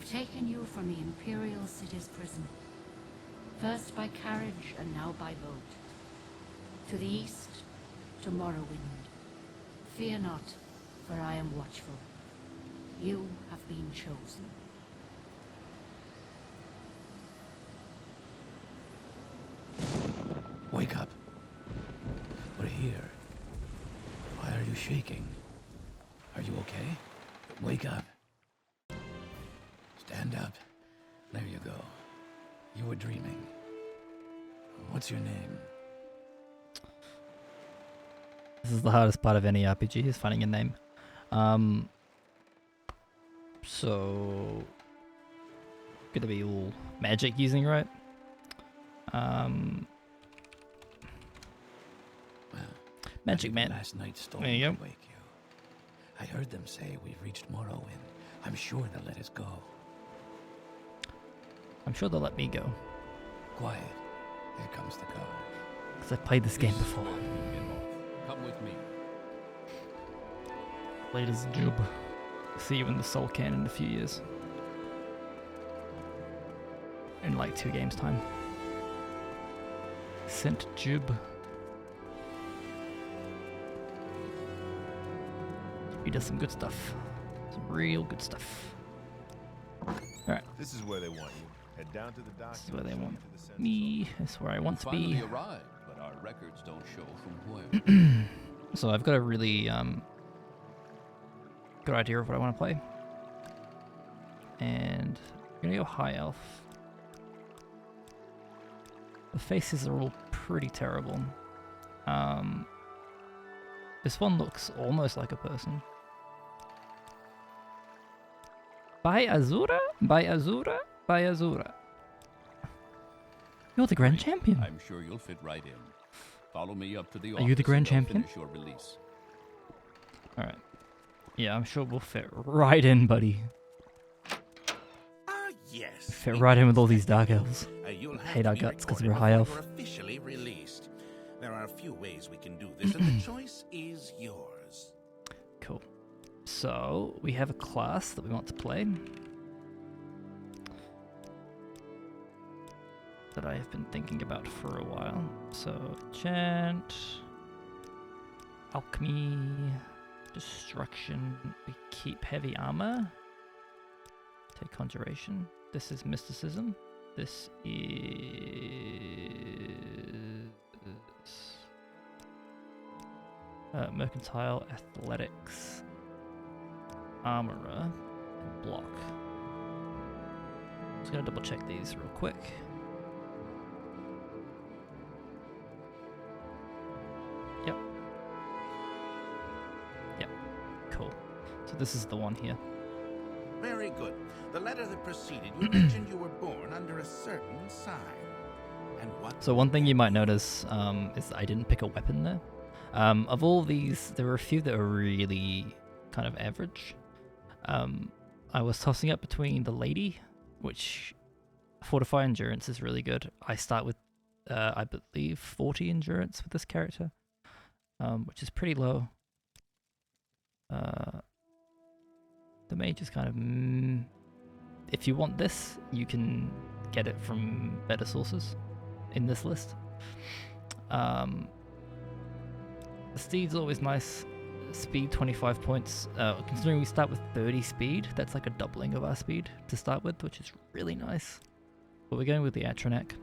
taken you from the Imperial City's prison. First by carriage and now by boat. To the east, to Morrowind. Fear not, for I am watchful. You have been chosen. Wake up. We're here. Why are you shaking? Are you okay? Wake up. Stand up. There you go. You were dreaming. What's your name? This is the hardest part of any RPG, is finding a name. So gonna be all magic using, right? Well, Magic Man. Last night's storm There you will go. wake you. I heard them say we've reached Morrowind. I'm sure they'll let us go. I'm sure they'll let me go, Quiet. Here comes the car. because I've played this game before. Come with me. Latest job. See you in the Soul Can in a few years. In like 2 games time. Sent Jub. He does some good stuff. Some real good stuff. Alright, This is where they want you. Head down to the dock. this is where they and want to the central me. This is where I want to Finally be. arrived, but our records don't show from where. So I've got a really good idea of what I want to play. And I'm gonna go high elf. The faces are all pretty terrible. This one looks almost like a person. By Azura? By Azura? By Azura. You're the Grand Champion. I'm sure you'll fit right in. Follow me up to the Are you the office Grand and they'll Champion? finish your release. Alright. Yeah, I'm sure we'll fit right in, buddy. Ah, yes. Fit right in with all these dark elves. You'll have Hate to our be guts 'cause recorded we're high before elf. you're officially released. There are a few ways we can do this, and the choice is yours. Cool. So, we have a class that we want to play. That I have been thinking about for a while. So, enchant, alchemy, destruction. We keep heavy armor. Take conjuration. This is mysticism. This is mercantile, athletics, armorer, and block. Just gonna double check these real quick. Yep. Yep. Cool. So this is the one here. Very good. The letter that preceded you mentioned you were born under a certain sign. And what? So one thing you might notice is I didn't pick a weapon there. Of all these, there were a few that are really kind of average. I was tossing up between the lady, which fortify endurance is really good. I start with, I believe, 40 endurance with this character, which is pretty low. The mage is kind of, if you want this, you can get it from better sources in this list. The steed's always nice. Speed 25 points. Considering we start with 30 speed, that's like a doubling of our speed to start with, which is really nice. But we're going with the Atronek.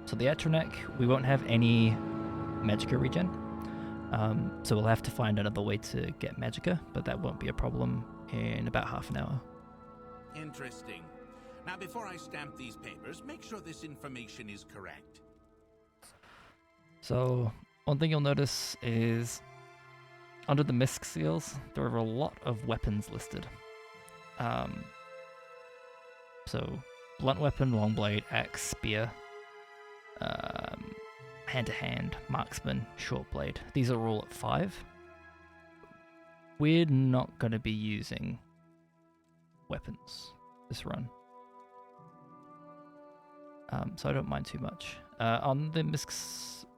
So the Atronek, we won't have any Magicka regen. So we'll have to find another way to get Magicka, but that won't be a problem in about half an hour. Interesting. Now, before I stamp these papers, make sure this information is correct. So one thing you'll notice is under the misc seals, there are a lot of weapons listed. So blunt weapon, long blade, axe, spear, hand-to-hand, marksman, short blade. These are all at 5. We're not going to be using weapons this run. So I don't mind too much. On the misc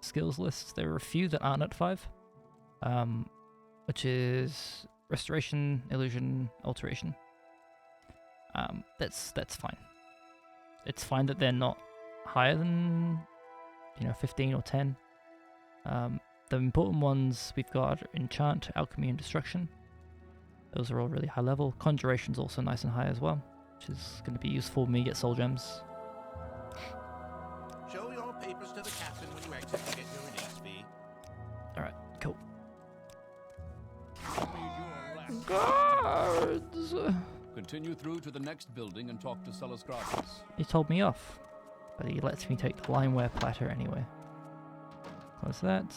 skills list, there are a few that aren't at 5. Which is Restoration, Illusion, Alteration. That's fine. It's fine that they're not higher than 15 or 10. The important ones we've got are Enchant, Alchemy, and Destruction. Those are all really high level. Conjuration's also nice and high as well, which is going to be useful when we get soul gems. Show your papers to the captain when you exit to get your release fee. Alright, cool. Guards! Continue through to the next building and talk to Celisgratis. He told me off, but he lets me take the lineware platter anyway. Close that.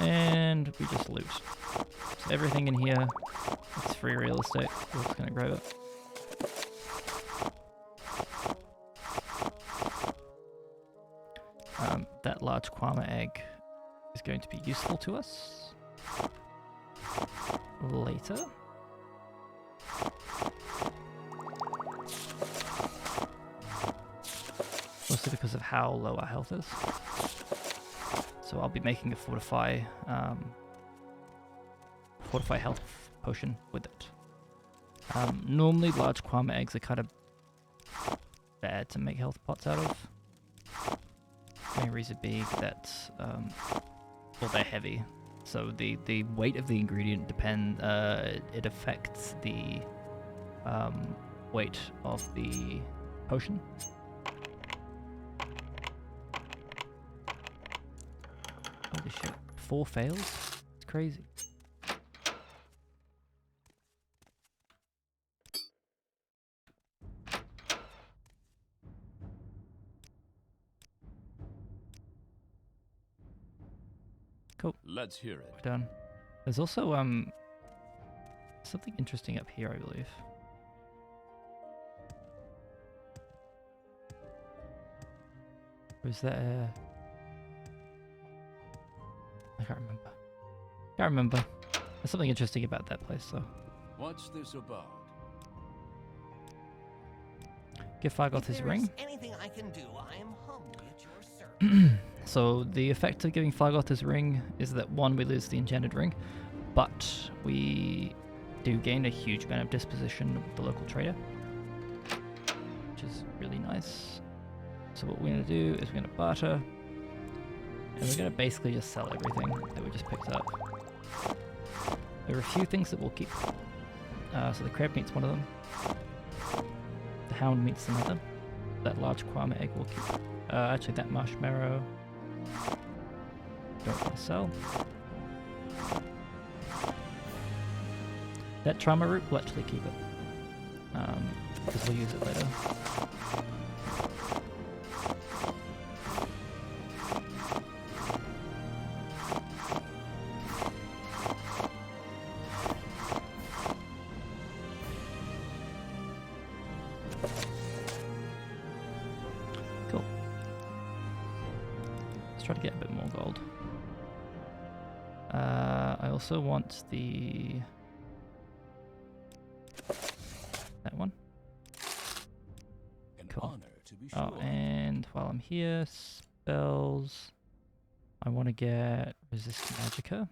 And we just loot. So everything in here, it's free real estate. We're just going to grab it. That large Kwama egg is going to be useful to us later. Mostly because of how low our health is. So I'll be making a fortify health potion with it. Normally large Kwama eggs are kind of bad to make health pots out of. Main reason being that well, they're heavy. So the weight of the ingredient it affects the weight of the potion. Holy shit. 4 fails? It's crazy. Cool. Let's hear it. We're done. There's also something interesting up here, I believe. Or is that I can't remember. There's something interesting about that place, though. What's this about? Give Fargoth his ring. Anything I can do, I am humbly at your service. So the effect of giving Fargoth his ring is that 1, we lose the enchanted ring, but we do gain a huge amount of disposition with the local trader, which is really nice. So what we're going to do is we're going to barter, and we're going to basically just sell everything that we just picked up. There are a few things that we'll keep. So the crab meat's one of them. The hound meat's another. That large Kwama egg we'll keep. Actually, that marshmallow don't want to sell. That trauma root we'll actually keep it. Because we'll use it later. Cool. Let's try to get a bit more gold. I also want that one. An Cool. honor to be sure. Oh, and while I'm here, spells. I want to get resist magicka.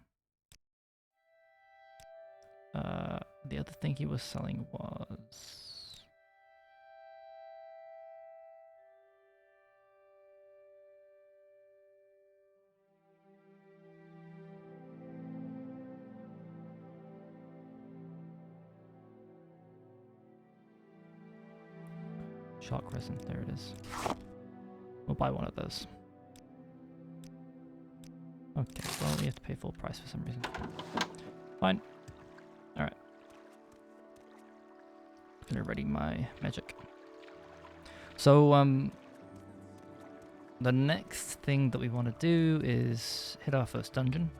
The other thing he was selling was shark resin. There it is. We'll buy one of those. Okay, well, we have to pay full price for some reason. Fine. Alright. Gonna ready my magic. So, the next thing that we want to do is hit our first dungeon.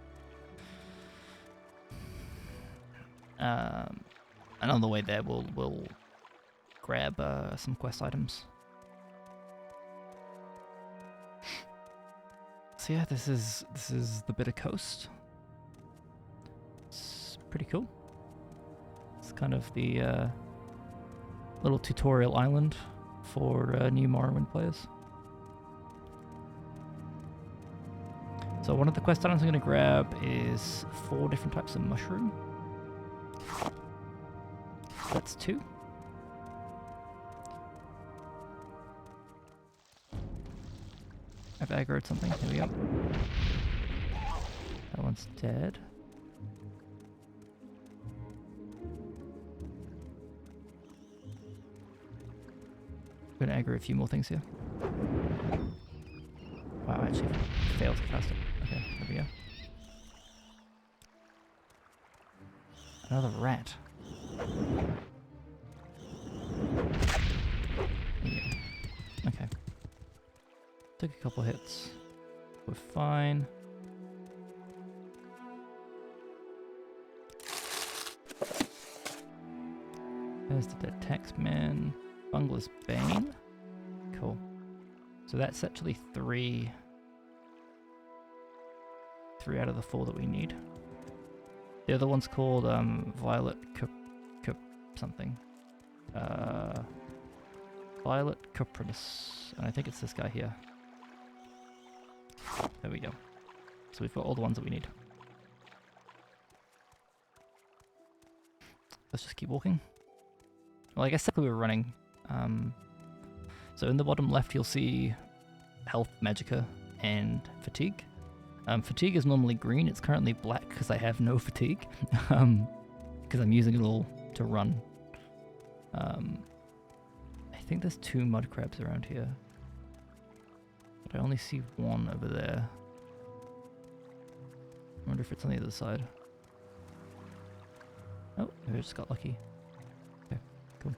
And on the way there, we'll grab some quest items. So yeah, this is the bit of coast. It's pretty cool. It's kind of the little tutorial island for new Morrowind players. So one of the quest items I'm going to grab is 4 different types of mushroom. That's 2. I've aggroed something. Here we go. That one's dead. I'm gonna aggro a few more things here. Wow, I actually failed to cast it. Okay, there we go. Another rat. Yeah. Okay. Took a couple hits. We're fine. There's the dead taxman. Bungler's Bane. Cool. So that's actually 3 out of the 4 that we need. The other one's called Violet Cup something. Violet Cuprinus. And I think it's this guy here. There we go. So we've got all the ones that we need. Let's just keep walking. Well, I guess technically we're running. So in the bottom left you'll see health, magicka, and fatigue. Fatigue is normally green. It's currently black because I have no fatigue. Because I'm using it all to run. I think there's 2 mud crabs around here. But I only see 1 over there. I wonder if it's on the other side. Oh, maybe I just got lucky. Okay, cool.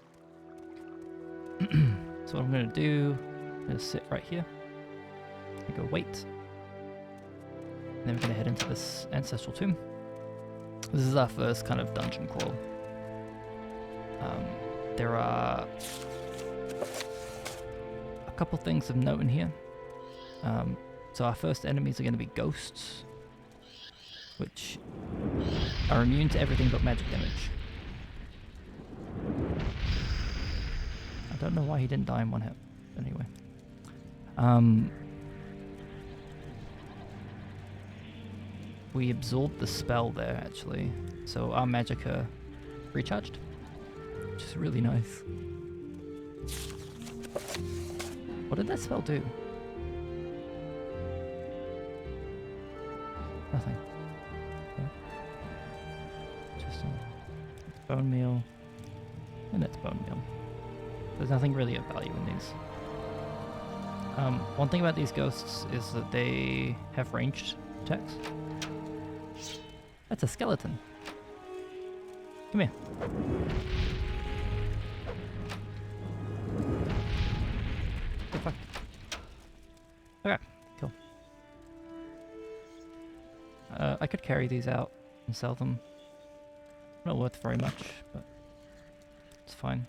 So what I'm going to do is sit right here. I go wait. And then we're going to head into this ancestral tomb. This is our first kind of dungeon crawl. There are a couple things of note in here. So our first enemies are going to be ghosts, which are immune to everything but magic damage. I don't know why he didn't die in 1 hit. Anyway. We absorbed the spell there, actually. So our magicka recharged, which is really nice. What did that spell do? Nothing. Okay. Interesting. Bone meal. And that's bone meal. There's nothing really of value in these. One thing about these ghosts is that they have ranged attacks. That's a skeleton. Come here. Oh, fuck. Okay, cool. I could carry these out and sell them. Not worth very much, but it's fine.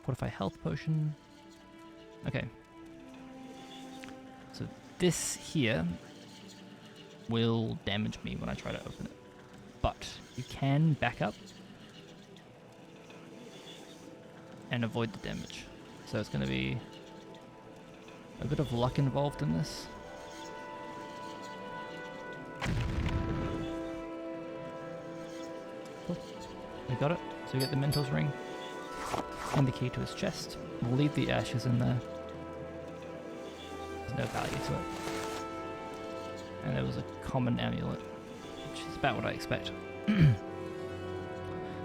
Fortify health potion. Okay. So this here will damage me when I try to open it. But you can back up and avoid the damage. So it's going to be a bit of luck involved in this. Cool. We got it. So we get the Mentor's Ring and the key to his chest. We'll leave the ashes in there. There's no value to it. And there was a common amulet, which is about what I expect. With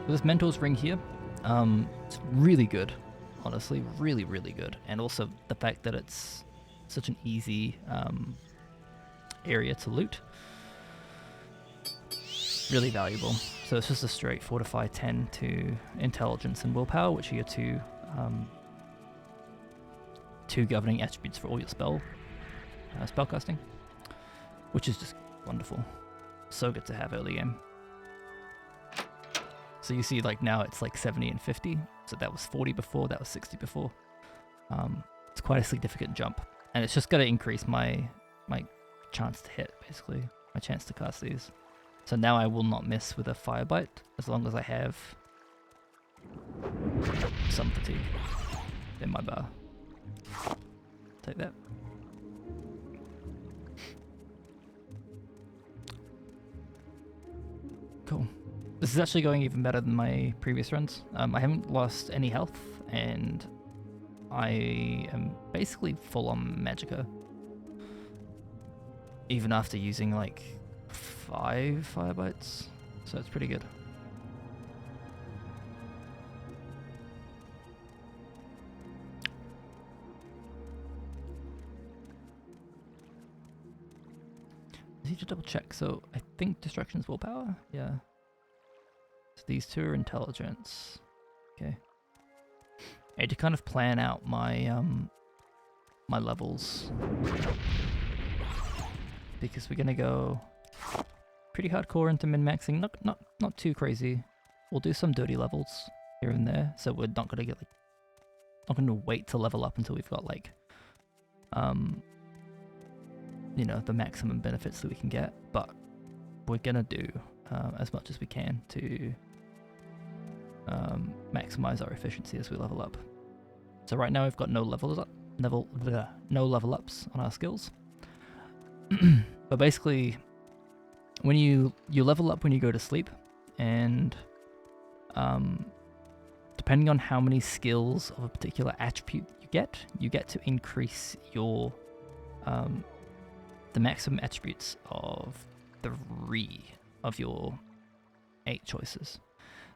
this Mentor's Ring here, it's really good. Honestly, really, really good. And also the fact that it's such an easy area to loot. Really valuable. So it's just a straight Fortify 10 to Intelligence and Willpower, which are your two governing attributes for all your spellcasting, which is just wonderful. So good to have early game. So you see, like now it's like 70 and 50. So that was 40 before, that was 60 before. It's quite a significant jump, and it's just going to increase my chance to hit, basically, my chance to cast these. So now I will not miss with a Firebite as long as I have some fatigue in my bar. Take that. Cool. This is actually going even better than my previous runs. I haven't lost any health, and I am basically full on Magicka. Even after using like 5 fire bites, so it's pretty good. I need to double check. So I think destruction is willpower. Yeah. So these two are intelligence. Okay. I had to kind of plan out my my levels because we're gonna go pretty hardcore into min-maxing. Not too crazy. We'll do some dirty levels here and there. So we're not gonna get like not gonna wait to level up until we've got like you know, the maximum benefits that we can get, but we're gonna do as much as we can to maximize our efficiency as we level up. So right now we've got no level ups on our skills. But basically, when you level up when you go to sleep, and depending on how many skills of a particular attribute you get to increase your the maximum attributes of 3 of your 8 choices.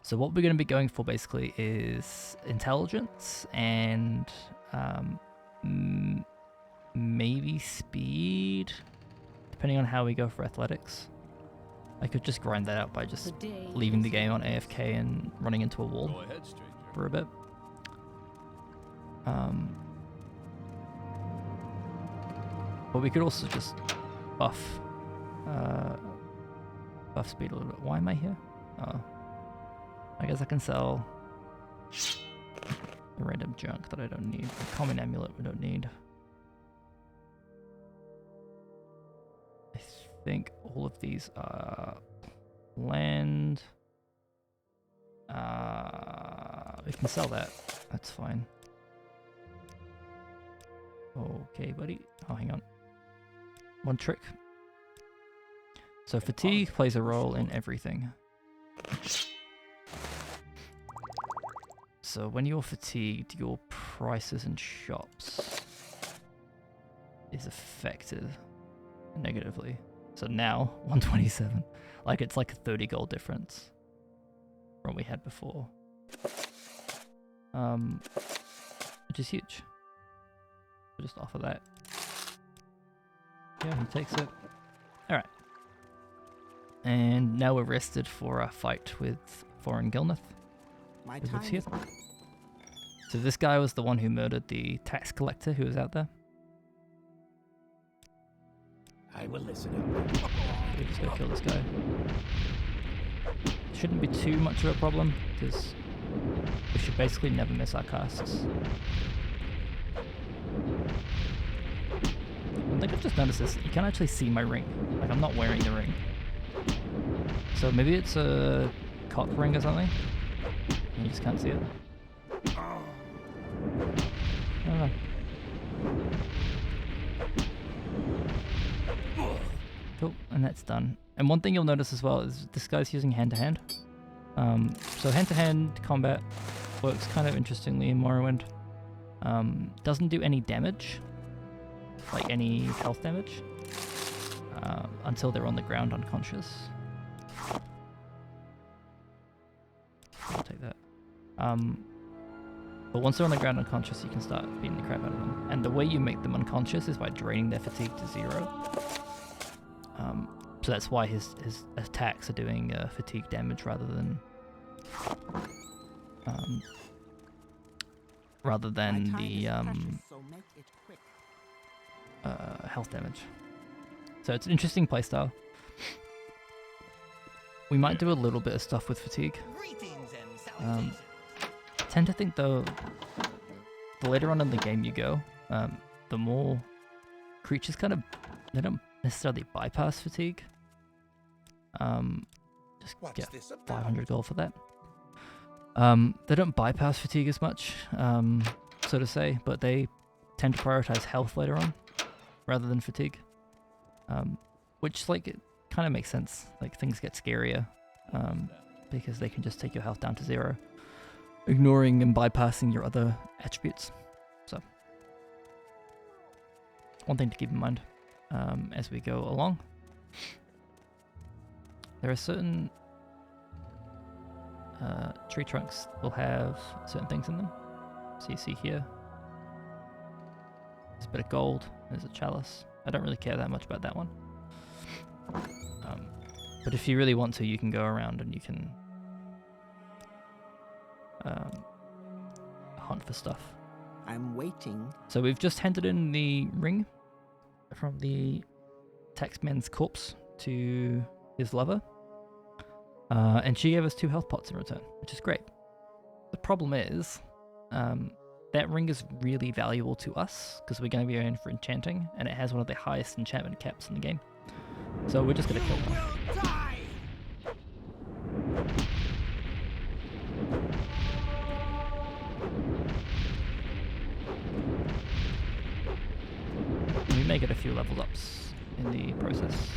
So what we're going to be going for basically is intelligence and maybe speed, depending on how we go for athletics. I could just grind that out by just leaving the game on AFK and running into a wall Go ahead, stranger. for a bit. But we could also just buff speed a little bit. Why am I here? Oh, I guess I can sell the random junk that I don't need. The common amulet we don't need. I think all of these are land. We can sell that. That's fine. Okay, buddy. Oh, hang on. One trick. So fatigue plays a role in everything. So when you're fatigued, your prices in shops is affected negatively. So now 127, like it's like a 30 gold difference from what we had before, which is huge. We'll just offer that. Yeah, he takes it. All right. And now we're rested for our fight with Foreign Gilneth. My Who's time here? is So this guy was the one who murdered the tax collector who was out there. I will listen. We just go kill this guy. Shouldn't be too much of a problem, because we should basically never miss our casts. I think I've just noticed this. You can actually see my ring. Like, I'm not wearing the ring. So maybe it's a cock ring or something. And you just can't see it. I don't know. Cool, and that's done. And one thing you'll notice as well is this guy's using hand-to-hand. So hand-to-hand combat works kind of interestingly in Morrowind. Doesn't do any damage, like any health damage, until they're on the ground unconscious. I'll take that. But once they're on the ground unconscious, you can start beating the crap out of them. And the way you make them unconscious is by draining their fatigue to 0. So that's why his attacks are doing fatigue damage rather than the health damage. So it's an interesting playstyle. We might do a little bit of stuff with fatigue. Greetings and salutations. I tend to think though, the later on in the game you go, the more creatures they don't necessarily bypass fatigue. Just What's get this about? 500 gold for that. They don't bypass fatigue as much, so to say, but they tend to prioritize health later on rather than fatigue. Which, like, it kind of makes sense. Like, things get scarier because they can just take your health down to 0, ignoring and bypassing your other attributes. So, one thing to keep in mind as we go along. There are certain tree trunks will have certain things in them. So you see here, there's a bit of gold, there's a chalice. I don't really care that much about that one. But if you really want to, you can go around and you can hunt for stuff. I'm waiting. So we've just handed in the ring from the taxman's corpse to his lover. And she gave us 2 health pots in return, which is great. The problem is, that ring is really valuable to us because we're going to be going for enchanting, and it has one of the highest enchantment caps in the game. So we're just going to kill them. We may get a few level ups in the process.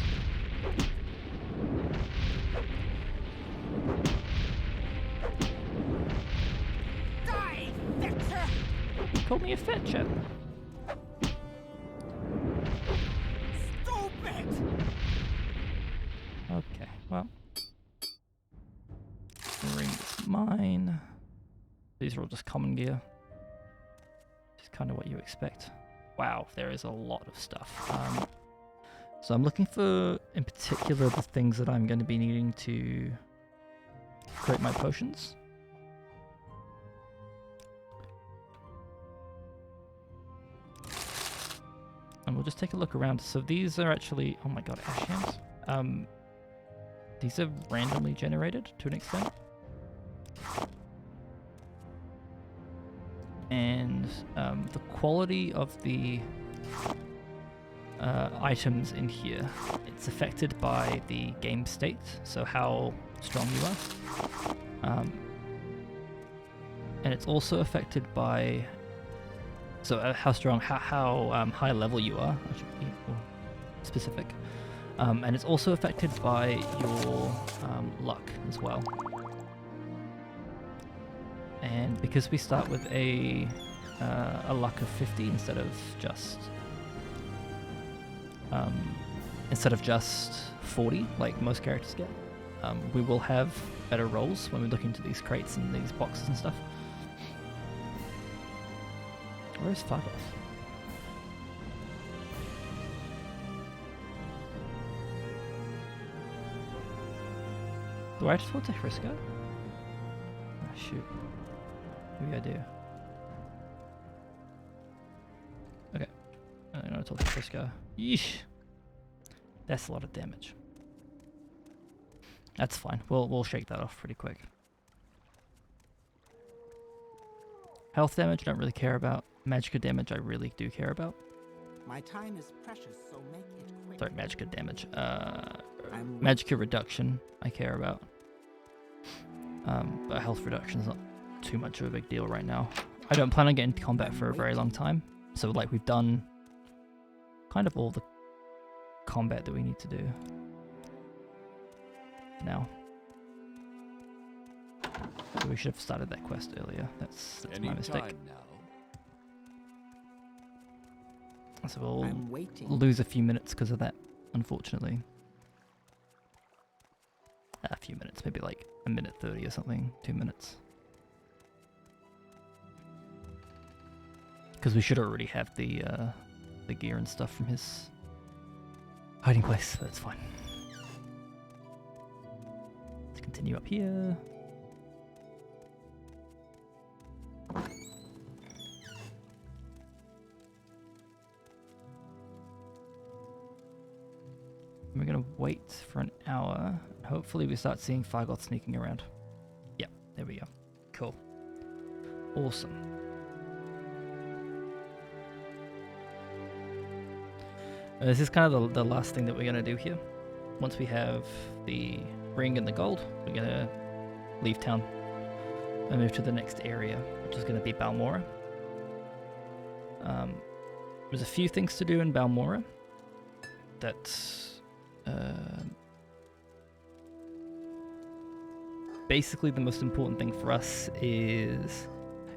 Die, Victor! Call me a fetcher. Stupid! Okay, well. The ring is mine. These are all just common gear. Just kind of what you expect. Wow, there is a lot of stuff. So I'm looking for, in particular, the things that I'm going to be needing to create my potions. And we'll just take a look around. So these are actually, oh my god, ash hands. These are randomly generated to an extent. And the quality of the items in here, it's affected by the game state, so how strong you are. And it's also affected by how strong, how high level you are, I should be more specific. And it's also affected by your luck as well. And because we start with a luck of 50 instead of just 40 like most characters get, we will have better rolls when we look into these crates and these boxes and stuff. Where's Fargoth? Do I just want to Frisco? Oh, shoot. Maybe I do. Okay. I'm gonna talk to Frisco. Yeesh. That's a lot of damage. That's fine. We'll shake that off pretty quick. Health damage I don't really care about. Magicka damage I really do care about. My time is precious, so make it quick. Sorry, Magicka damage. Magicka reduction I care about. But health reduction is not too much of a big deal right now. I don't plan on getting into combat for a very long time. So like we've done kind of all the combat that we need to do now. So we should have started that quest earlier. That's my mistake. Now. So we'll I'm waiting. lose a few minutes because of that, unfortunately. A few minutes, maybe like a minute 30 or something, 2 minutes. Because we should already have the gear and stuff from his hiding place, so that's fine. Let's continue up here. We're gonna wait for an hour. Hopefully we start seeing Fargoth sneaking around. Yep, there we go. Cool. Awesome. This is kind of the last thing that we're gonna do here. Once we have the ring and the gold, we're gonna leave town and move to the next area, which is gonna be Balmora. There's a few things to do in Balmora that basically the most important thing for us is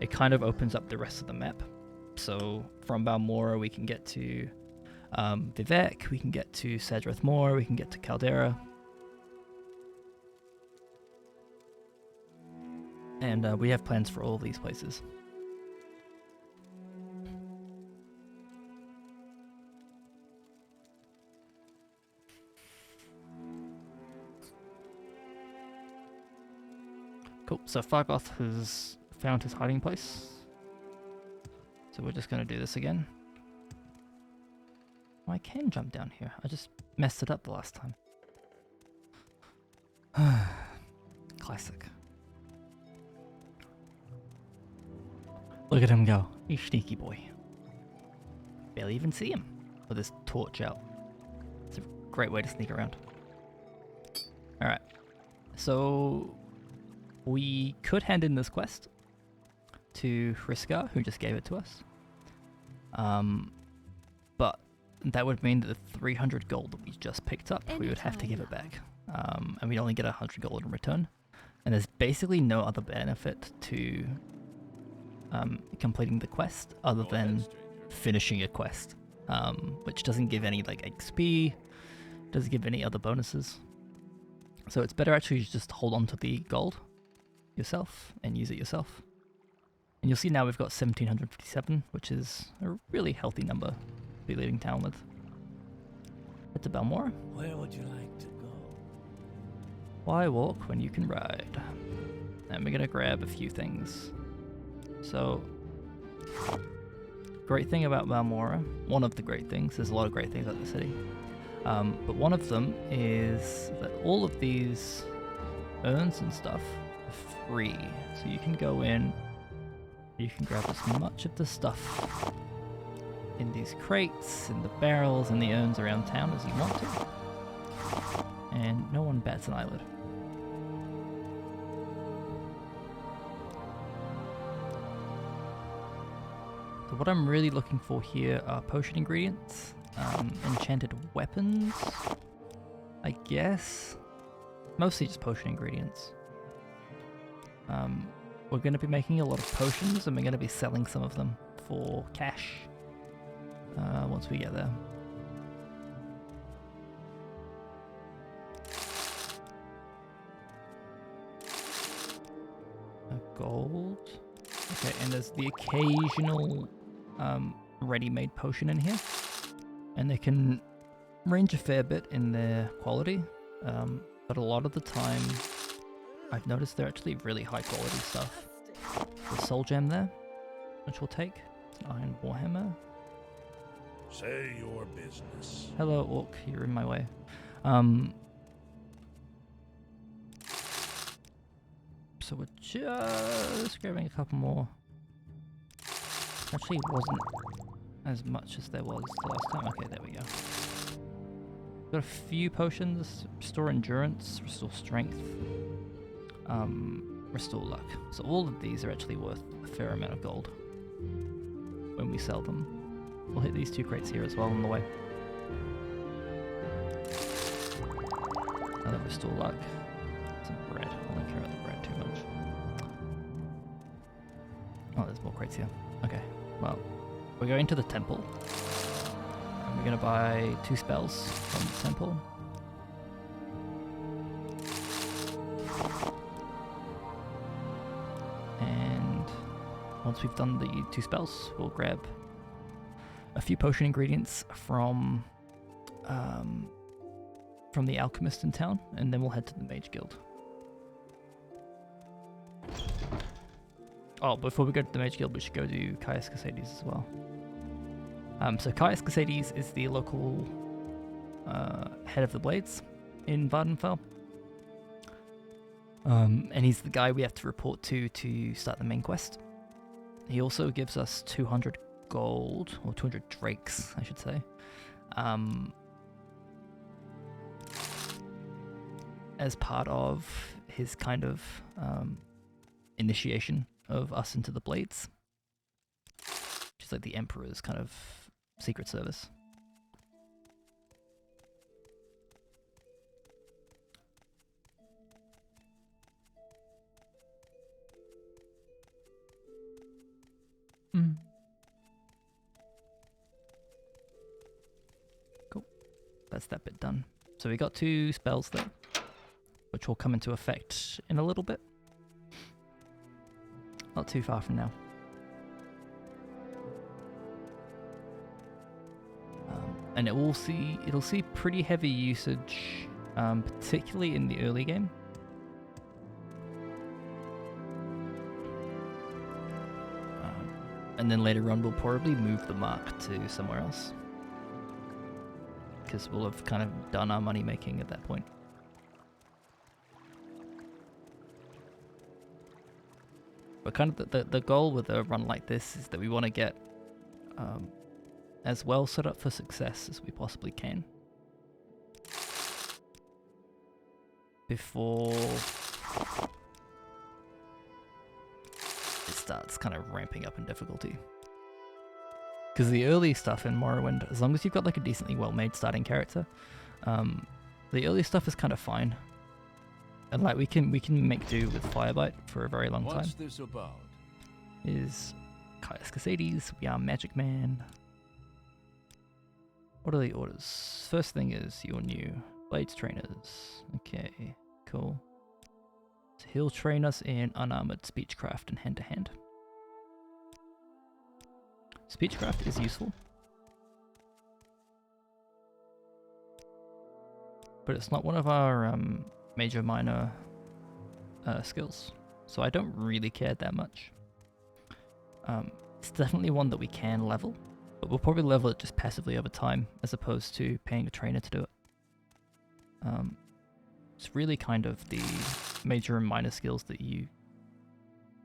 it kind of opens up the rest of the map. So from Balmora we can get to Vivec, we can get to Sadrith Mora, we can get to Caldera. And we have plans for all of these places. Cool, so Fargoth has found his hiding place. So we're just going to do this again. Oh, I can jump down here. I just messed it up the last time. Classic. Look at him go. You sneaky boy. Barely even see him with his torch out. It's a great way to sneak around. Alright. So we could hand in this quest to Hriskar, who just gave it to us. But that would mean that the 300 gold that we just picked up, we would have to give it back. And we'd only get 100 gold in return. And there's basically no other benefit to completing the quest other than finishing a quest, which doesn't give any like XP, doesn't give any other bonuses. So it's better actually to just hold on to the gold yourself and use it yourself. And you'll see now we've got 1757, which is a really healthy number to be leaving town with. Head to Balmora. Where would you like to go? Why walk when you can ride? And we're gonna grab a few things. So, great thing about Balmora, one of the great things, there's a lot of great things about the city, but one of them is that all of these urns and stuff are free. So you can go in, you can grab as much of the stuff in these crates, in the barrels, and the urns around town as you want to, and no one bats an eyelid. So what I'm really looking for here are potion ingredients, enchanted weapons, I guess. Mostly just potion ingredients. We're going to be making a lot of potions and we're going to be selling some of them for cash once we get there. Gold. Okay, and there's the occasional ready-made potion in here, and they can range a fair bit in their quality, but a lot of the time I've noticed they're actually really high quality stuff. The soul gem there, which we'll take. It's an iron warhammer. Say your business. Hello, orc, you're in my way. So we're just grabbing a couple more. Actually, wasn't as much as there was the last time. Okay, there we go. Got a few potions. Restore endurance, restore strength, restore luck. So all of these are actually worth a fair amount of gold when we sell them. We'll hit these two crates here as well on the way. Another restore luck. Some bread. I don't care about the bread too much. Oh, there's more crates here. Okay, well, we're going to the temple. And we're going to buy 2 spells from the temple. And once we've done the 2 spells, we'll grab a few potion ingredients from the alchemist in town, and then we'll head to the Mage Guild. Oh, before we go to the Mage Guild, we should go to Caius Casades as well. So Caius Casades is the local head of the Blades in Vardenfell. And he's the guy we have to report to start the main quest. He also gives us 200 gold, or 200 drakes, I should say. As part of his kind of initiation of us into the Blades. Just like the Emperor's kind of secret service. that's that bit done. So we got 2 spells there, which will come into effect in a little bit. Not too far from now. And it'll see pretty heavy usage, particularly in the early game. And then later on, we'll probably move the mark to somewhere else, because we'll have kind of done our money making at that point. But kind of the goal with a run like this is that we want to get as well set up for success as we possibly can before it starts kind of ramping up in difficulty. Because the early stuff in Morrowind, as long as you've got like a decently well-made starting character, the early stuff is kind of fine. And like we can make do with Firebite for a very long time. What's this about? Is Caius Casades, we are Magic Man. What are the orders? First thing is your new Blades trainers. Okay, cool. So he'll train us in unarmored speechcraft and hand-to-hand. Speechcraft is useful, but it's not one of our major minor skills, so I don't really care that much. It's definitely one that we can level, but we'll probably level it just passively over time as opposed to paying a trainer to do it. It's really kind of the major and minor skills that you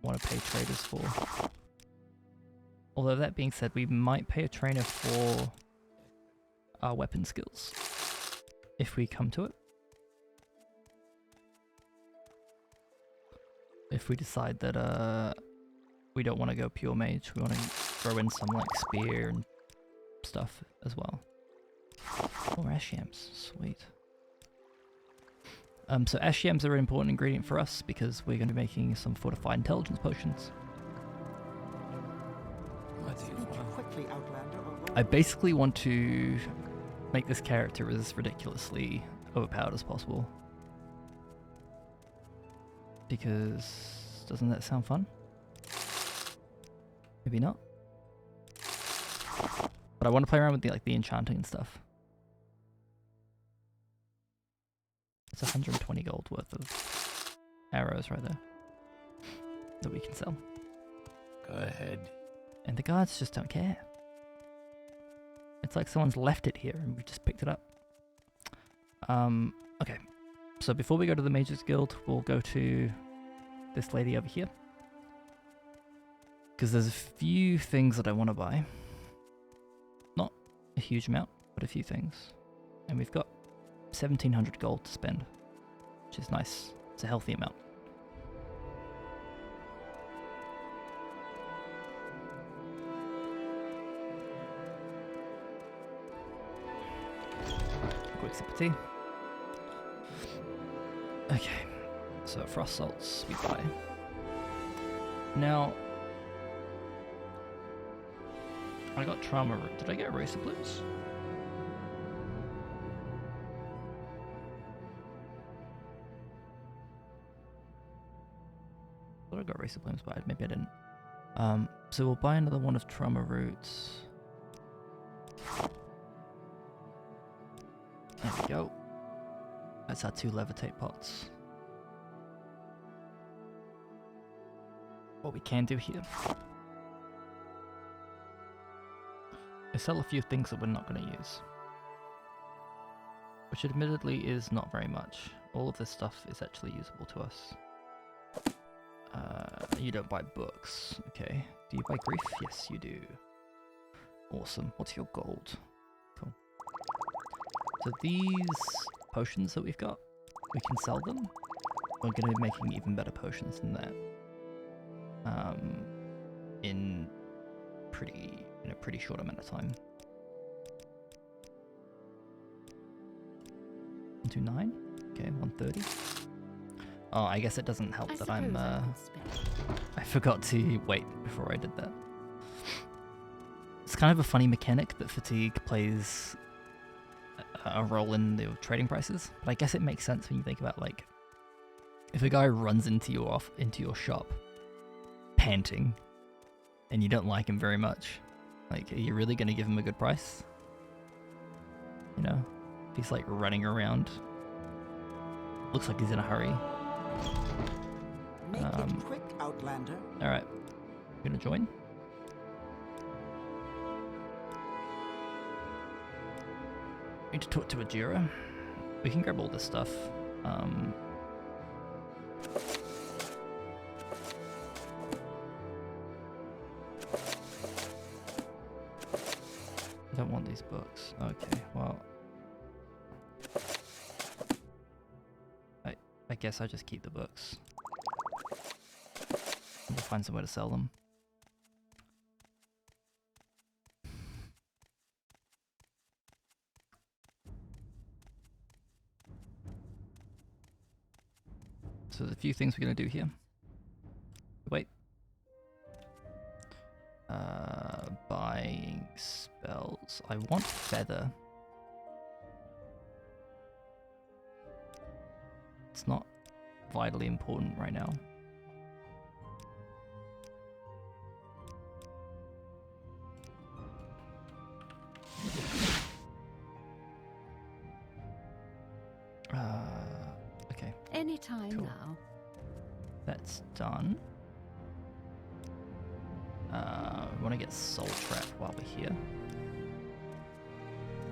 want to pay traders for. Although that being said, we might pay a trainer for our weapon skills if we come to it. If we decide that we don't want to go pure mage, we want to throw in some like spear and stuff as well. More ash yams, sweet. So ash yams are an important ingredient for us because we're going to be making some fortified intelligence potions. Quickly, Outlander, I basically want to make this character as ridiculously overpowered as possible. Because doesn't that sound fun? Maybe not. But I want to play around with the enchanting and stuff. It's 120 gold worth of arrows right there that we can sell. Go ahead. And the guards just don't care. It's like someone's left it here and we just picked it up. Okay. So before we go to the Mages Guild, we'll go to this lady over here. Because there's a few things that I want to buy. Not a huge amount, but a few things. And we've got 1,700 gold to spend, which is nice. It's a healthy amount. Quick sip of tea. Okay, so frost salts we buy. Now, I got trauma root. Did I get racer blooms? I thought I got racer blooms, but maybe I didn't. So we'll buy another one of trauma roots. There we go. That's our 2 levitate pots. What we can do here is sell a few things that we're not going to use. Which admittedly is not very much. All of this stuff is actually usable to us. You don't buy books, okay. Do you buy grief? Yes, you do. Awesome. What's your gold? Cool. So these potions that we've got, we can sell them. We're going to be making even better potions than that. In a pretty short amount of time. 129? Okay, 130. Oh, I guess it doesn't help that I'm I forgot to wait before I did that. It's kind of a funny mechanic that fatigue plays a role in the trading prices. But I guess it makes sense when you think about, like, if a guy runs into your shop panting and you don't like him very much, like, are you really going to give him a good price? You know, if he's like running around, looks like he's in a hurry. Make it quick, Outlander. All right, you gonna join? Need to talk to Ajira. We can grab all this stuff. I don't want these books. Okay, well, I guess I just keep the books. We'll find somewhere to sell them. So there's a few things we're going to do here. Wait. Buying spells. I want feather. It's not vitally important right now. Okay. Anytime Cool. now. That's done. We want to get Soul Trap while we're here.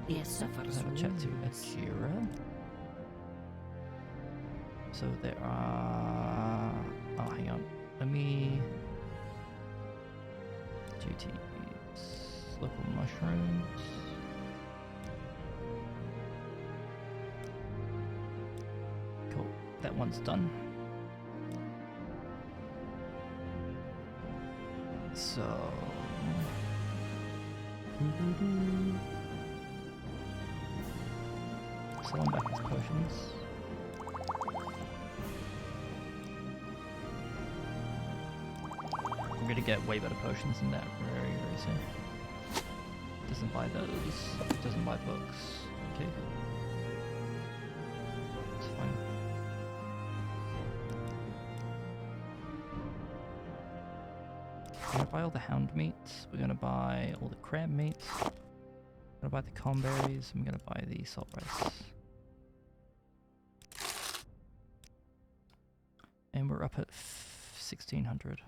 Yes, suffers. Have a chat to Ajira. So there are... Oh, hang on. Let me... Duties. Local mushrooms. Cool. That one's done. So... Sell him back his potions. I'm gonna get way better potions than that very, very soon. Doesn't buy those. Doesn't buy books. Okay. It's fine. We're gonna buy all the hound meats. We're gonna buy all the crab meats. We're gonna buy the comb berries. I'm gonna buy the salt rice. And we're up at 1600.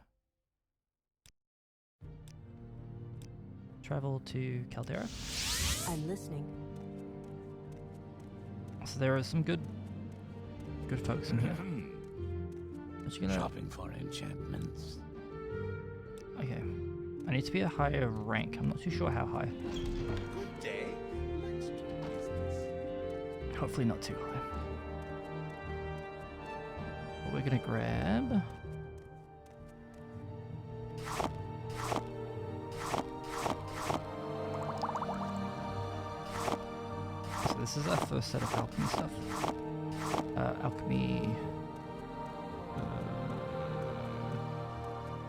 Travel to Caldera. I'm listening. So there are some good folks in here. But you're gonna... Shopping for enchantments. Okay. I need to be a higher rank. I'm not too sure how high. Good day. Let's do business. Hopefully not too high. But we're gonna grab... So this is our first set of alchemy stuff. Alchemy...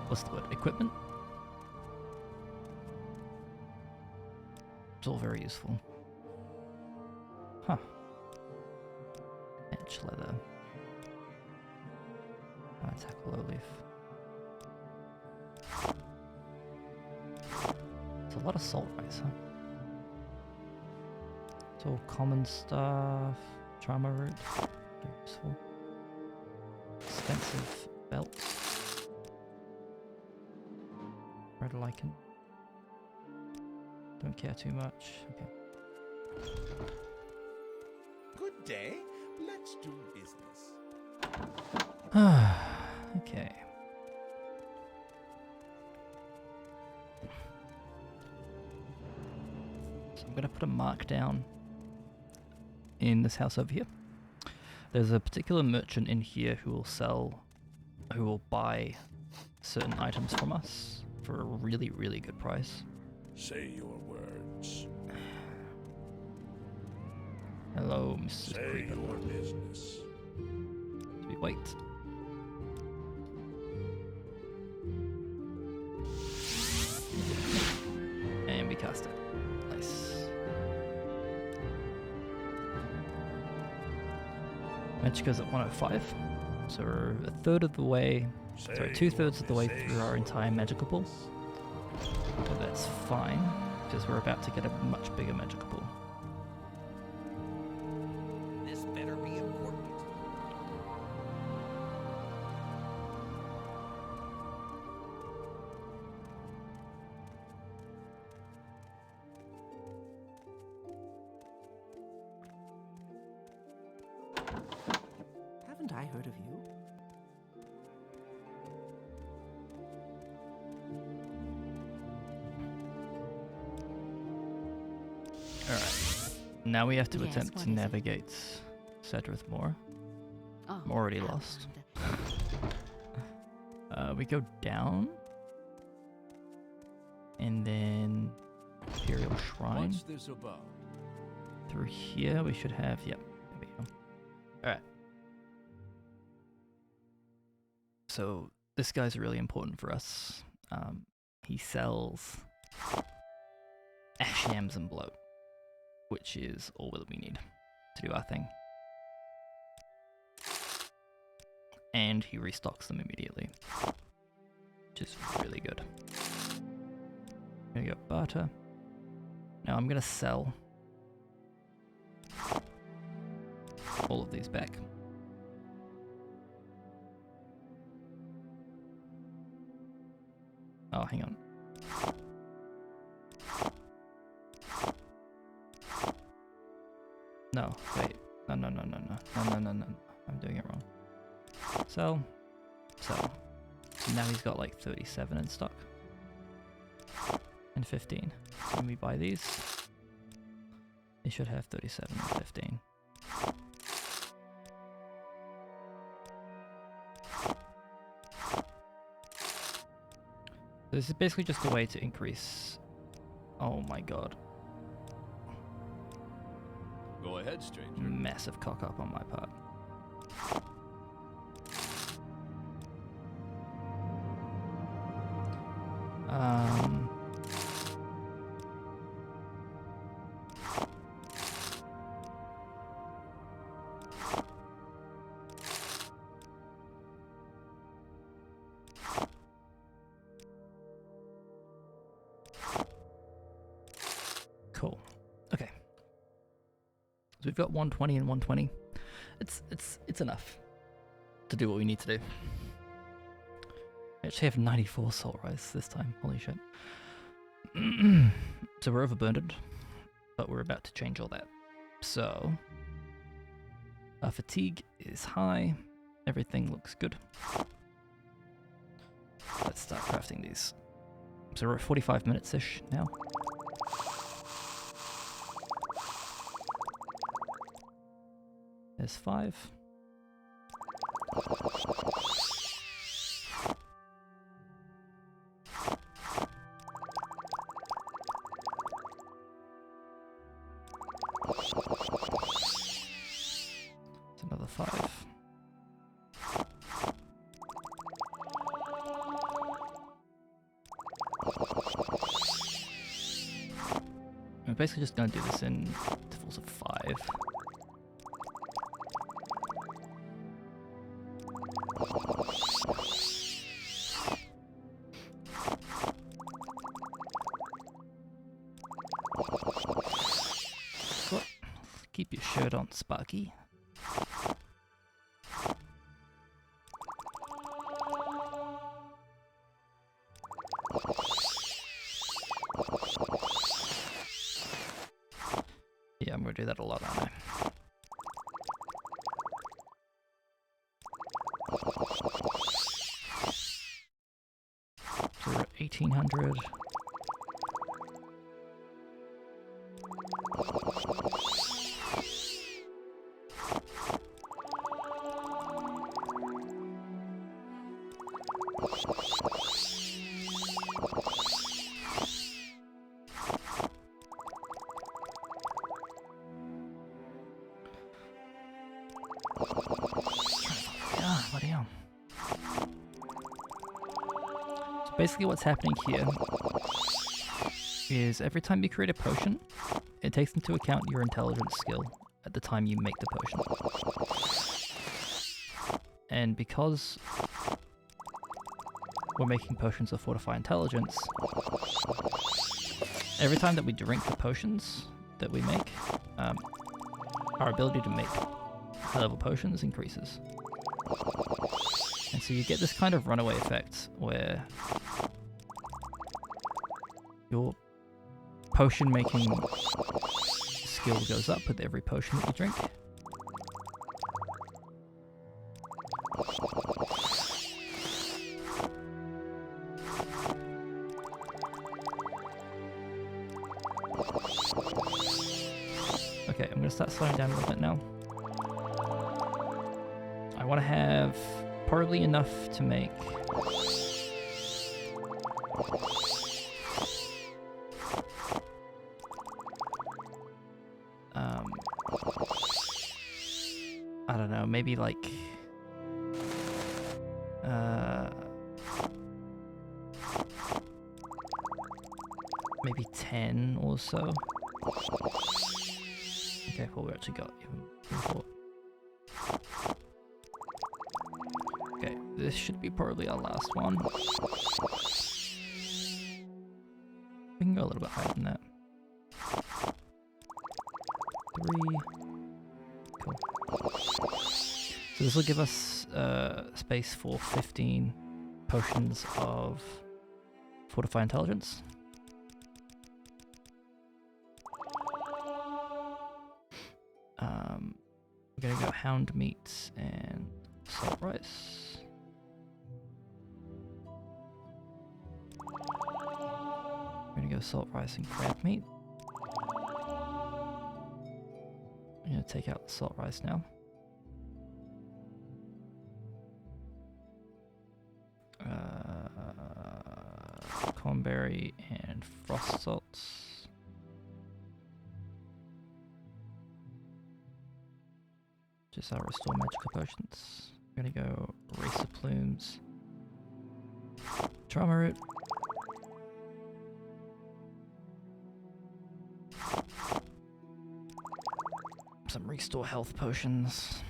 what's the word? Equipment? It's all very useful. Huh. Edge leather. Tackle leaf. It's a lot of salt rice, huh? It's all common stuff. Trauma root. Very useful. Expensive belts. Red lichen. Don't care too much. Okay. Good day. Let's do business. Okay. So I'm going to put a mark down in this house over here. There's a particular merchant in here who will buy certain items from us for a really, really good price. Say your words. Hello, Mrs. Say Creeper. your business. We wait. And we cast it. Nice. Magicka's at 105. So we're a third of the way, sorry, 2/3 of the way through our entire magical pool. But that's fine, because we're about to get a much bigger magical pool. This better be important. Haven't I heard of you? Alright. Now we have to Yes, attempt what to is it? navigate Sadrith Mora. Oh, I'm already lost. We go down. And then Imperial Shrine. What's this about? Through here we should have, yep, there we go. Alright. So this guy's really important for us. He sells ash yams and bloat, which is all that we need to do our thing. And he restocks them immediately, which is really good. There you go, barter. Now I'm gonna sell all of these back. Oh, hang on. No, wait. No. I'm doing it wrong. Sell. Sell. So now he's got like 37 in stock. And 15. When we buy these, they should have 37 and 15. This is basically just a way to increase... Oh my god. Go ahead, stranger. Massive cock up on my part. Cool. Okay. So we've got 120 and 120. It's enough to do what we need to do. We actually have 94 soul rise this time. Holy shit. So we're overburdened, but we're about to change all that. So our fatigue is high. Everything looks good. Let's start crafting these. So we're at 45 minutes-ish now. There's 5. It's another 5. We're basically just going to do this in intervals of 5. What? Keep your shirt on, Sparky. Yeah, I'm gonna do that a lot, aren't I? So we're at 1800. Bloody hell. So basically what's happening here is every time you create a potion, it takes into account your intelligence skill at the time you make the potion. And because we're making potions of Fortify Intelligence, every time that we drink the potions that we make, our ability to make high-level potions increases. And so you get this kind of runaway effect where your potion making skill goes up with every potion that you drink. Okay, I'm gonna start slowing down a little bit now. I want to have probably enough to make I don't know, maybe like maybe 10 or so. Okay, well we actually got even more. Okay, this should be probably our last one. We can go a little bit higher than that. 3. Cool. So this will give us space for 15 potions of Fortify Intelligence. We're gonna go Hound Meat and Salt Rice. We're gonna go Salt Rice and Crab Meat. I'm gonna take out the Salt Rice now. Cornberry and Frost Salts. Just our Restore Magical Potions. We're gonna go Racer Plumes. Trauma Root. Some Restore Health Potions.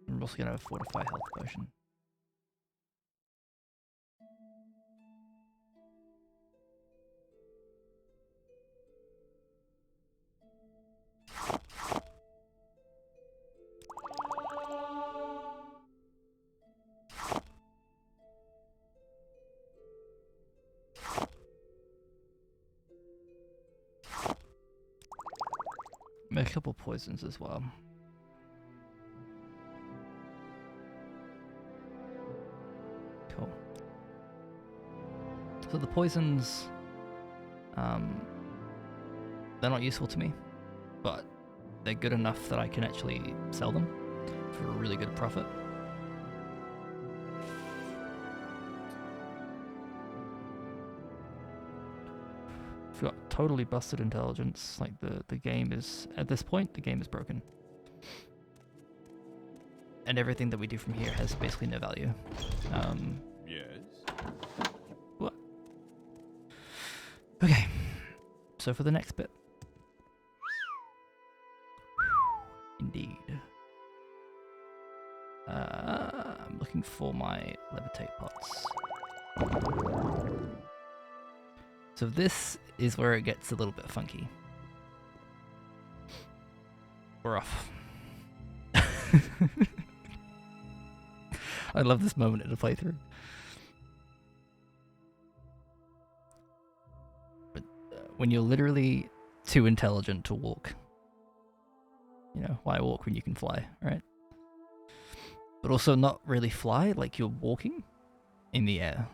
I'm also gonna have a Fortify Health Potion. Make a couple poisons as well. Cool. So the poisons, they're not useful to me, but they're good enough that I can actually sell them for a really good profit. We've got totally busted intelligence. Like the game is, at this point, the game is broken. And everything that we do from here has basically no value. Yes. What? Okay. So for the next bit. Indeed. I'm looking for my levitate pots. So this is where it gets a little bit funky. We're off. I love this moment in a playthrough. But, when you're literally too intelligent to walk. You know, why walk when you can fly, right? But also not really fly, like you're walking in the air.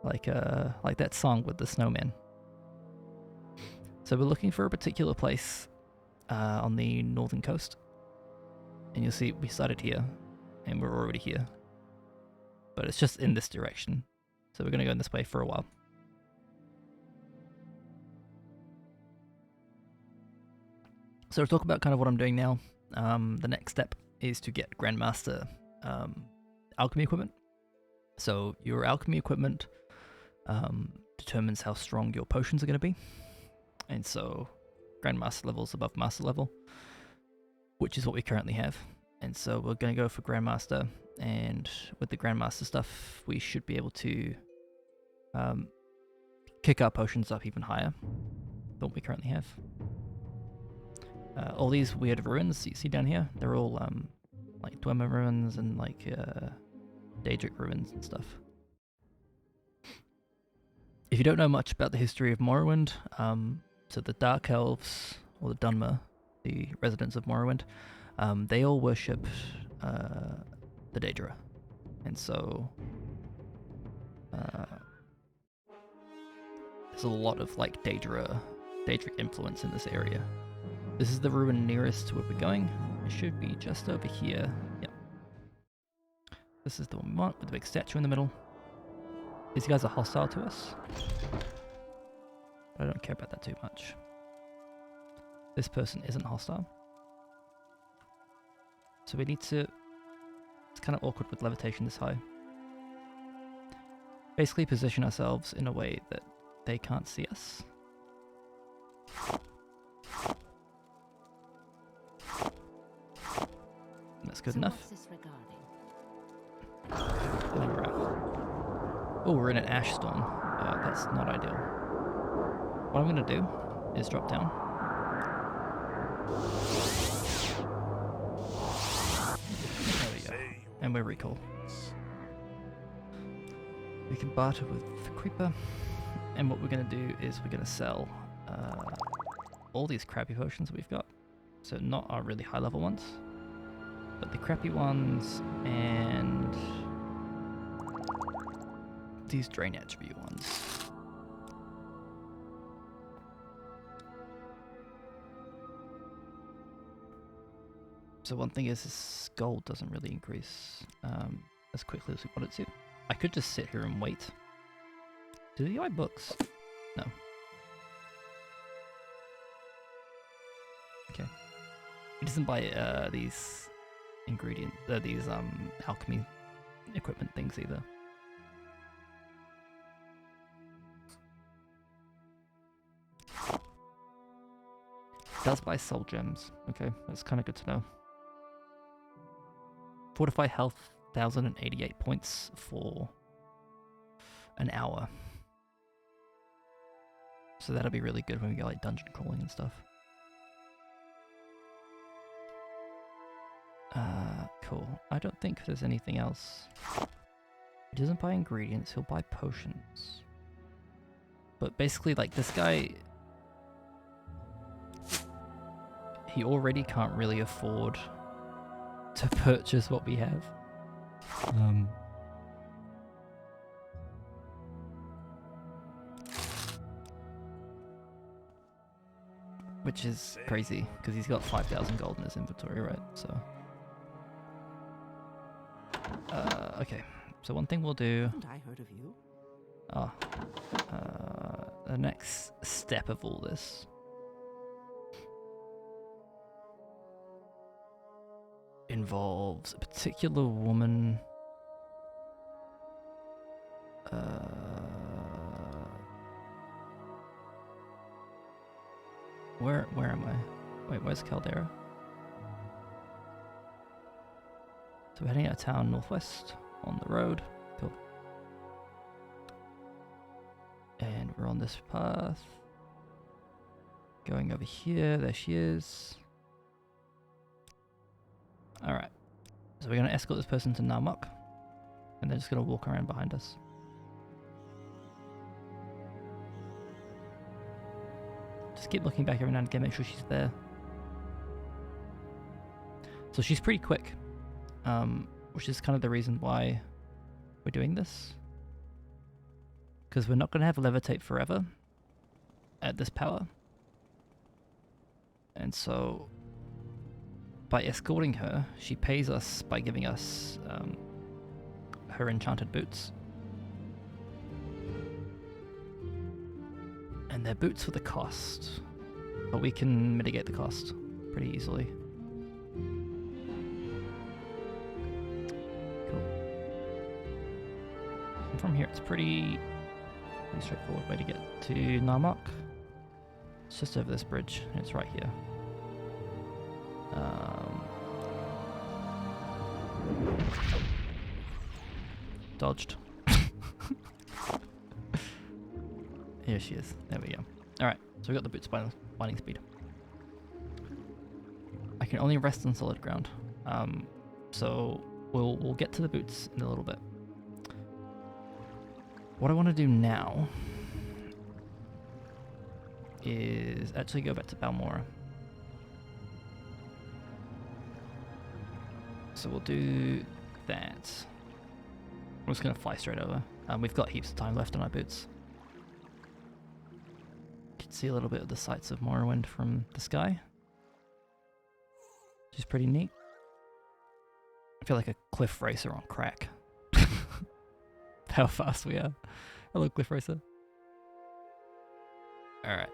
Like that song with the snowman. So we're looking for a particular place on the northern coast. And you'll see we started here, and we're already here. But it's just in this direction. So we're going to go in this way for a while. So to talk about kind of what I'm doing now, the next step is to get Grandmaster alchemy equipment. So your alchemy equipment determines how strong your potions are going to be. And so Grandmaster levels above Master level, which is what we currently have. And so we're going to go for Grandmaster, and with the Grandmaster stuff, we should be able to kick our potions up even higher than what we currently have. All these weird ruins that you see down here, they're all like Dwemer ruins and like Daedric ruins and stuff. If you don't know much about the history of Morrowind, so the Dark Elves, or the Dunmer, the residents of Morrowind, they all worship the Daedra. And so there's a lot of like Daedric influence in this area. This is the ruin nearest to where we're going. It should be just over here. Yep. This is the one we want, with the big statue in the middle. These guys are hostile to us. I don't care about that too much. This person isn't hostile. So we need to... It's kind of awkward with levitation this high. Basically position ourselves in a way that they can't see us. That's good enough. What's this Oh, we're in an ash storm. That's not ideal. What I'm going to do is drop down. There we go. And we're recall. We can barter with the Creeper. And what we're going to do is we're going to sell all these crappy potions that we've got. So not our really high level ones, but the crappy ones and these drain attribute ones. So one thing is this gold doesn't really increase as quickly as we want it to. I could just sit here and wait. Do you buy books? No. Okay. He doesn't buy these ingredient, these alchemy equipment things either. Does buy soul gems. Okay, that's kind of good to know. Fortify health, 1,088 points for an hour. So that'll be really good when we go like dungeon crawling and stuff. Cool. I don't think there's anything else. He doesn't buy ingredients, he'll buy potions. But basically, like, this guy... He already can't really afford to purchase what we have. Which is crazy, because he's got 5,000 gold in his inventory, right? So... okay, so one thing we'll do... Haven't I heard of you? The next step of all this involves a particular woman. Where am I? Wait, where's Caldera? So we're heading out of town northwest on the road. Cool. And we're on this path. Going over here. There she is. Alright. So we're going to escort this person to Narmok. And they're just going to walk around behind us. Just keep looking back every now and again, make sure she's there. So she's pretty quick. Which is kind of the reason why we're doing this. Because we're not going to have levitate forever at this power. And so by escorting her, she pays us by giving us her enchanted boots. And they're boots for the cost, but we can mitigate the cost pretty easily. Cool. And from here it's pretty straightforward way to get to Narmok. It's just over this bridge, and it's right here. Dodged. Here she is. There we go. Alright, so we got the boots binding speed. I can only rest on solid ground. So we'll get to the boots in a little bit. What I want to do now is actually go back to Balmora. So we'll do that. I'm just going to fly straight over. We've got heaps of time left on our boots. You can see a little bit of the sights of Morrowind from the sky, which is pretty neat. I feel like a cliff racer on crack. How fast we are. Hello, cliff racer. Alright.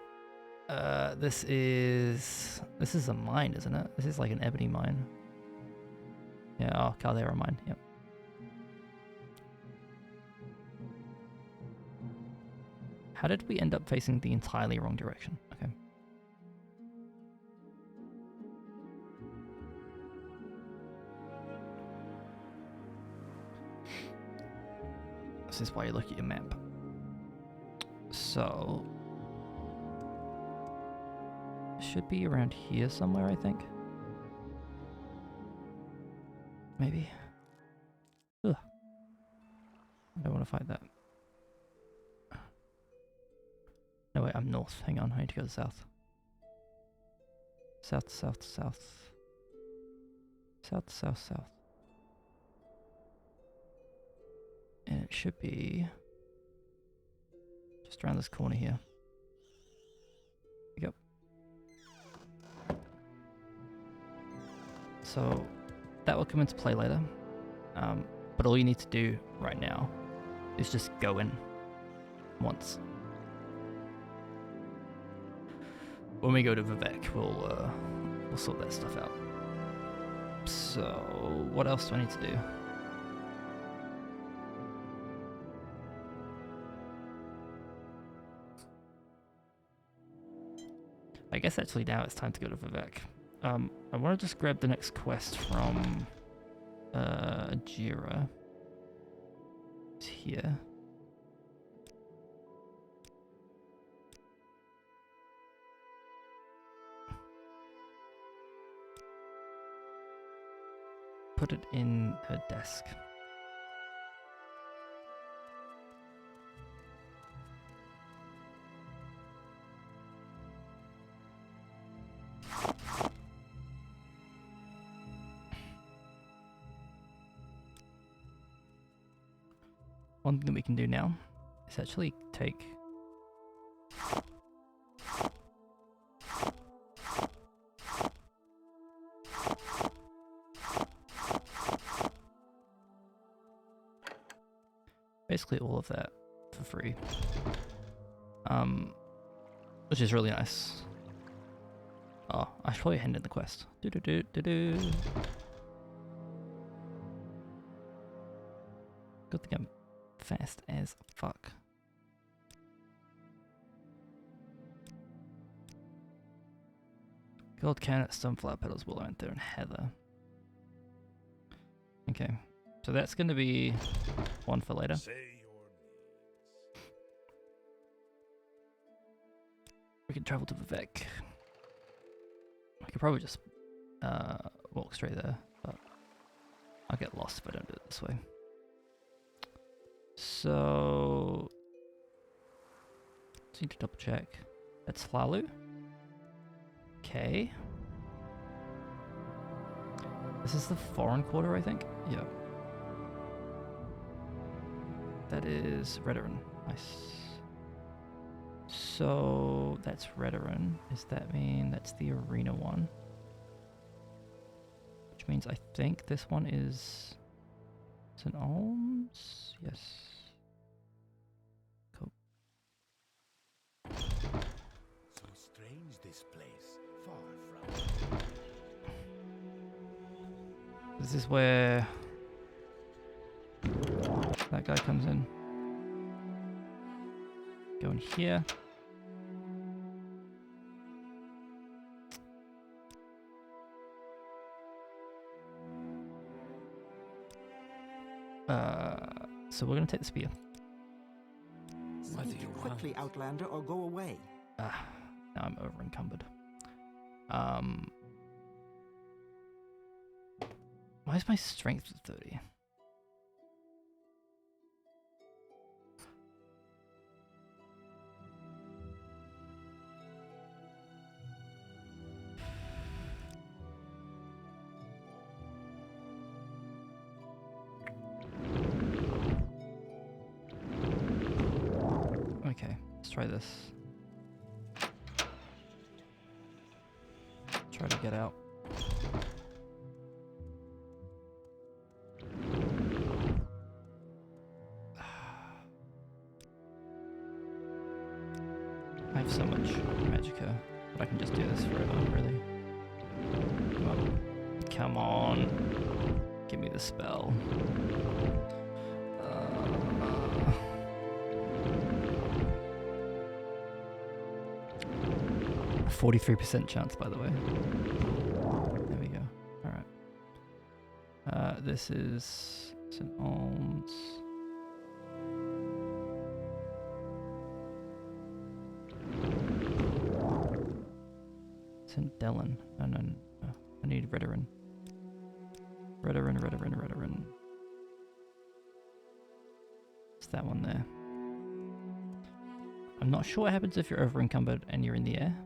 This is a mine, isn't it? This is like an ebony mine. Yeah, oh, Caldera mine, yep. How did we end up facing the entirely wrong direction? Okay. This is why you look at your map. So it should be around here somewhere, I think. Maybe. Ugh. I don't want to fight that. No wait, I'm north. Hang on, I need to go to south. South, south, south. South, south, south. And it should be just around this corner here. Yep. So that will come into play later. But all you need to do right now is just go in once. When we go to Vivec, we'll sort that stuff out. So what else do I need to do? I guess actually now it's time to go to Vivec. I want to just grab the next quest from Jira. It's here. Put it in her desk. One thing that we can do now is actually take basically all of that for free, which is really nice. Oh, I should probably hand in the quest. Good thing I'm fast as fuck. Gold cannon, sunflower petals, willow and thorn heather. Okay, so that's going to be one for later. We can travel to Vivec. I could probably just walk straight there, but I'll get lost if I don't do it this way. So, just need to double check. That's Hlalu. Okay. This is the foreign quarter, I think. Yeah. That is Redoran. Nice. So that's Redoran. Does that mean that's the arena one? Which means I think this one is St. Alms? Yes. Cool. So strange this place, far from. This is where that guy comes in. Go in here. So we're gonna take the spear. What do Speak you quickly, want? Outlander, or go away. Now I'm over encumbered. Why is my strength at 30? Okay, let's try this. Try to get out. I have so much magicka, but I can just do this forever, really. Come on. Come on. Give me the spell. 43% chance, by the way. There we go. Alright. This is St. Alms. St. Dellen. No. I need Redoran. Redoran. It's that one there. I'm not sure what happens if you're over encumbered and you're in the air.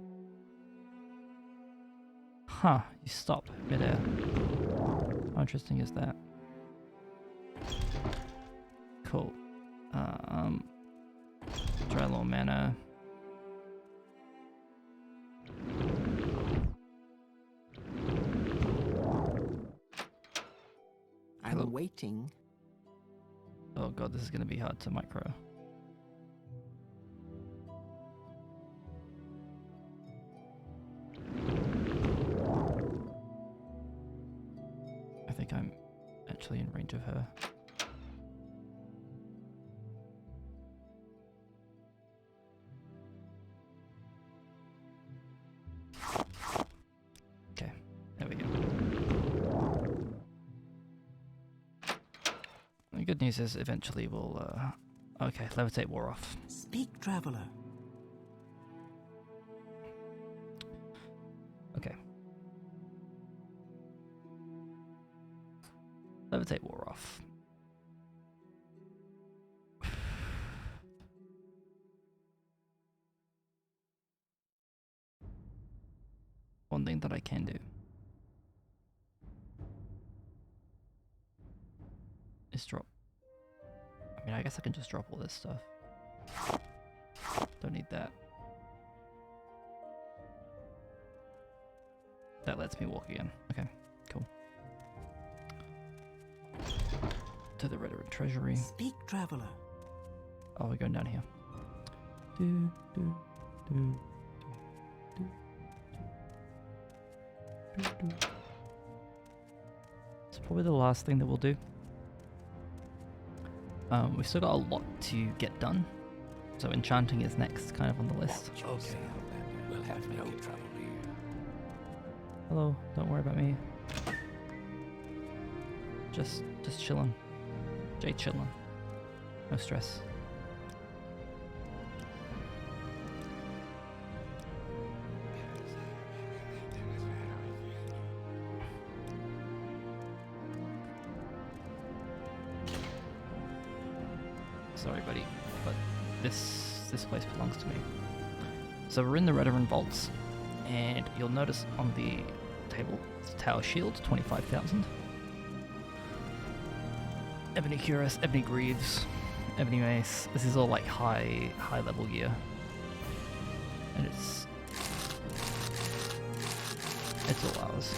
Huh, you stop midair. How interesting is that? Cool. Dry little mana. Hello. I'm waiting. Oh god, this is gonna be hard to micro. I think I'm actually in range of her. Okay, there we go. The good news is eventually we'll, okay, levitate war off. Speak, traveler. Okay. Levitate war off. One thing that I can do is drop. I mean, I guess I can just drop all this stuff. Don't need that. That lets me walk again. Okay, cool. To the Redoran Treasury. Speak, traveler. Oh, we're going down here. It's probably the last thing that we'll do. We've still got a lot to get done. So enchanting is next, kind of on the list. Okay, we'll have no trouble here. Hello, don't worry about me. Just chillin'. Jay chillin'. No stress. Sorry, buddy, but this place belongs to me. So we're in the Redoran Vaults, and you'll notice on the table, it's Tower Shield, 25,000. Ebony Cuirass, Ebony Greaves, Ebony Mace. This is all like high level gear, and it's all ours.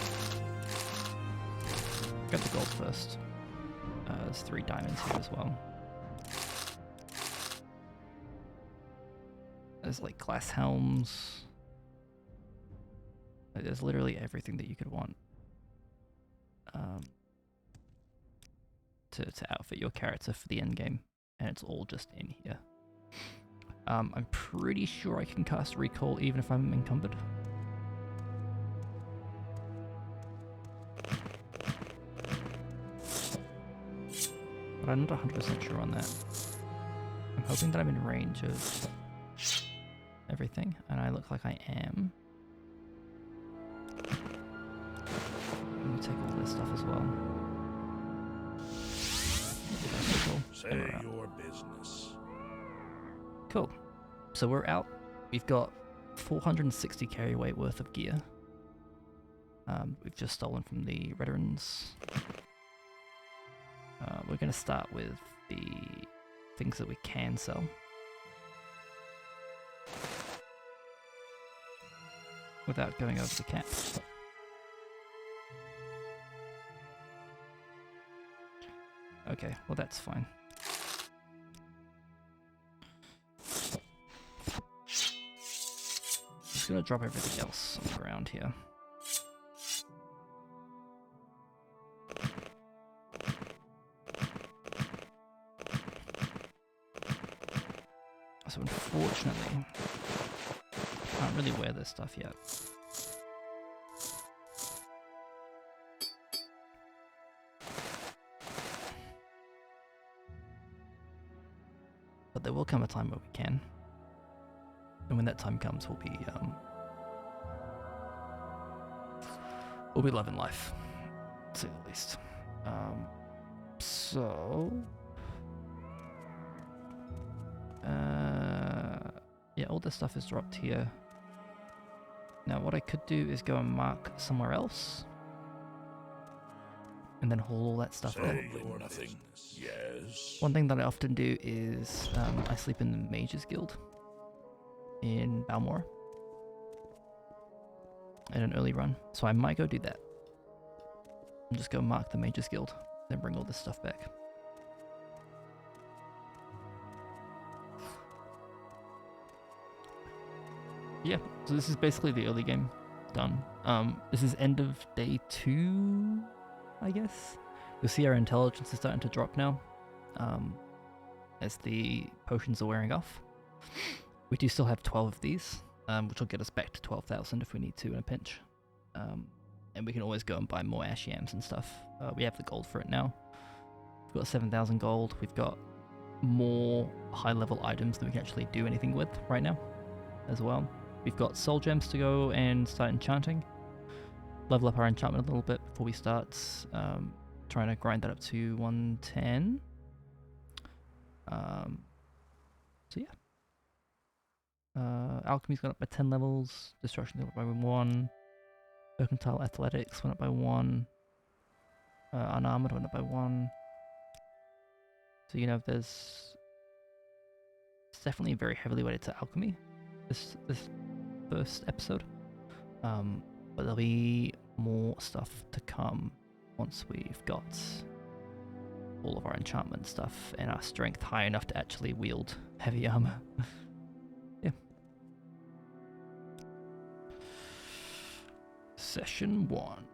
Grab the gold first. There's 3 diamonds here as well. There's like glass helms. Like, there's literally everything that you could want to outfit your character for the end game, and it's all just in here. I'm pretty sure I can cast Recall even if I'm encumbered. but I'm not 100% sure on that. I'm hoping that I'm in range of everything, and I look like I am. Let me take all this stuff as well. Cool. Say your business. Cool. So we're out. We've got 460 carry weight worth of gear. We've just stolen from the veterans. We're going to start with the things that we can sell. Without going over the cap. Okay, well that's fine. Just gonna drop everything else on the ground here. So unfortunately, I can't really wear this stuff yet. But there will come a time where we can. And when that time comes, we'll be loving life, to say the least. Yeah, all this stuff is dropped here. Now what I could do is go and mark somewhere else, and then haul all that stuff there. Nothing. Yes. One thing that I often do is I sleep in the Mages Guild in Balmora in an early run, so I might go do that and just go mark the Mages Guild, then bring all this stuff back. Yeah, so this is basically the early game done. This is end of day 2, I guess. You'll see our intelligence is starting to drop now, as the potions are wearing off. We do still have 12 of these, which will get us back to 12,000 if we need to in a pinch. And we can always go and buy more ash yams and stuff. We have the gold for it now. We've got 7,000 gold. We've got more high-level items that we can actually do anything with right now as well. We've got soul gems to go and start enchanting. Level up our enchantment a little bit before we start trying to grind that up to 110. So yeah. Alchemy's gone up by 10 levels. Destruction went up by 1. Mercantile athletics went up by 1. Unarmored went up by 1. So you know, it's definitely very heavily weighted to alchemy this first episode. But there'll be more stuff to come once we've got all of our enchantment stuff and our strength high enough to actually wield heavy armor. Yeah. Session 1.